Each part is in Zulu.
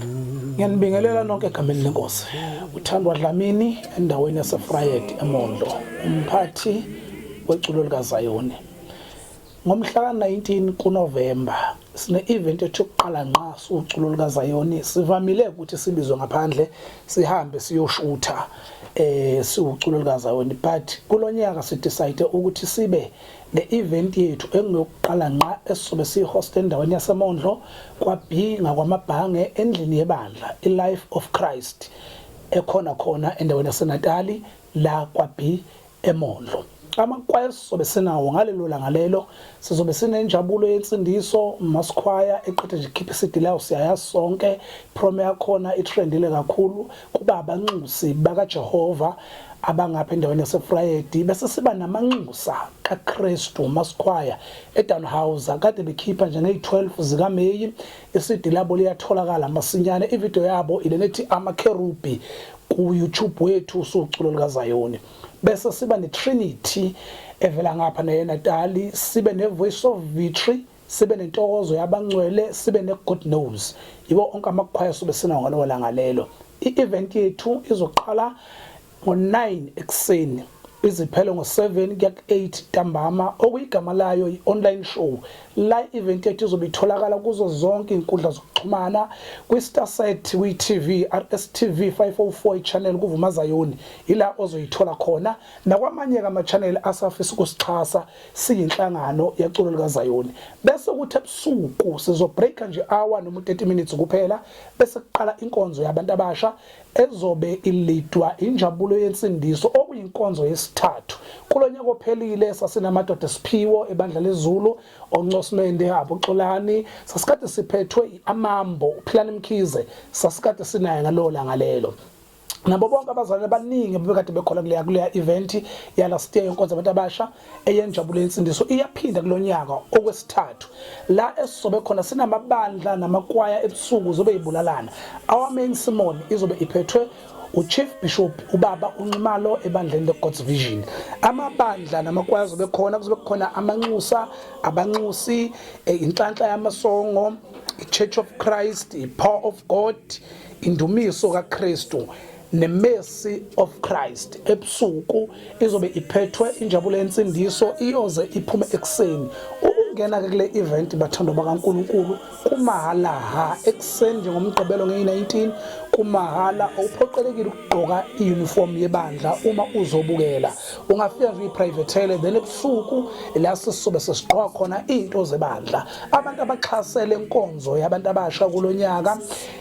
Ngiyanibingelela nonke egameni lenkosi. Uthandwa Dlamini endaweni yaseFrayed eMondlo, umphathi weculo LIKA-ZION. Ngomhla ka-19 kuNovember sine event ethu yokuqala ngqa uculo LIKA-ZION. Sivamile ukuthi sibizwe ngaphandle sihambe siyoshutha siwuculo LIKA-ZION, but kulonyaka sidecide ukuthi sibe le event yethu engiyokuqala ngqa esizobe sihost endaweni yaseMondlo kwaB ngakwamabhange endlini yebandla iLife of Christ khona endaweni yaseNatali la kwaB eMondlo. Amakhwaya sizobe sinawo ngalelo langa lelo, sizobe sinenjabulo yensindiso, wamakhwaya eqedwe nje keep city la siyayazi sonke, promo yakhona itrendile kakhulu kuba abanxusi bakaJehova abangapha endaweni yaseFrayed, bese siba namanxusa kaKristu wamakhwaya eDownhouse kade bekhipha nje nge12 zika May. Isidi labo liyatholakala masinyane, ivideo yabo ilenethi amakerubi ku YouTube wethu soculo LIKA-ZION. Bese siba neTrinity evela ngapha neNatali, sibe neVoice of Victory, sibe nentokozo yabangcwele, sibe neGod Knows. Yibo onke amakhwaya sobe sinawo ngalo langa lelo. I-event yethu izoqala ngo9 ekseni iziphele ngo7 kuya ku8 ntambama, okuyigama layo i-online show. La event yethu izobe itholakala kuzo zonke inkundla zokuxhumana, kwiStarSat, kwiTV, RSTV 504 channel kuVuma-ZION, ila ozoyithola khona, nakwamanye ama-channel asafisa ukusixhasa siyinhlangano yaculo LIKA-ZION. Bese kuthi ebusuku sizobreaka nje hour noma 30 minutes kuphela, bese kuqala inkonzo yabantu abasha ezobe ilidwa injabulo yensindiso, okuyinkonzo yesithathu. Kulonyaka ophelile sasinamadoda esiphiwo ebandla leZulu, oNcosmende aboXolani, sasikade siphethwe iAmambo, uPhilani Mkhize, sasikade sinaye ngalo langa lelo. Nabo bonke abazali abaningi bebekade bekhona kuleya event ya last year yonkonzo abantu abasha eyenjabulo yensindiso iyaphinda kulonyaka okwesithathu. La esizobe khona sinamabandla namakhwaya ebusuku zobe ibulalana. Our main sermon izobe iphethwe uChief Bishop ubaba uNxumalo ebandleni leGod's Vision. Amabandla namakhwaya zobe khona, kuzobe khona amanxusa, abanxusi, inhlanhla yamasongo, iChurch of Christ, iPower of God, indumiso kaKristu, neMercy of Christ. Ebusuku izobe iphethwe injabulo yensindiso iyoze iphume ekseni. Ukungena kule event bathandwa bakaNkulunkulu kumahala ha ekseni njengomgqibelo nge19 kumahala, awuphoqelekile ukugqoka iuniform yebandla uma uzobukela. Ungafika nje iprivatele, then ebusuku la sisobe sesigqoka khona into zebandla. Abantu abaxhasele inkonzo yabantu abasha kulonyaka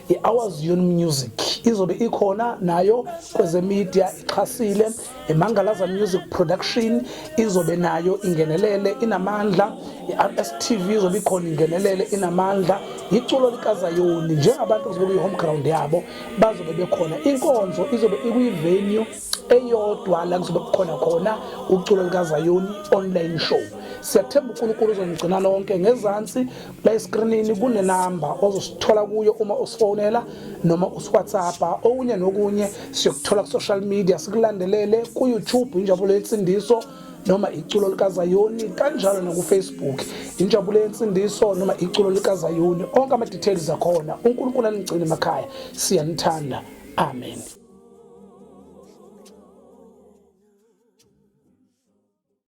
i-LIKA-ZION Music izobe ikhona nayo kweze media ixhasile, eMangalaza Music Production izobe nayo ingenelele inamandla, iRSTV izobe ikhona ingenelele inamandla, iculo LIKA-ZION njengabantu kuzobe home ground yabo bazobe bekhona. Inkonzo izobe ikwivenue eyodwa la kuzobe khona uculo LIKA-ZION online show. Siyathemba uNkulunkulu uzonigcina lonke. Ngezansi la escreenini kune number ozosithola kuyo uma usifonela noma usiWhatsApp, okunye nokunye siyokuthola ku social media, sikulandelele ku YouTube injabulo yensindiso noma iculo LIKA-ZION, kanjalo na ku Facebook injabulo yensindiso noma iculo LIKA-ZION. Onke ama details akhona. uNkulunkulu anigcine emakhaya. Siyanithanda. Amen.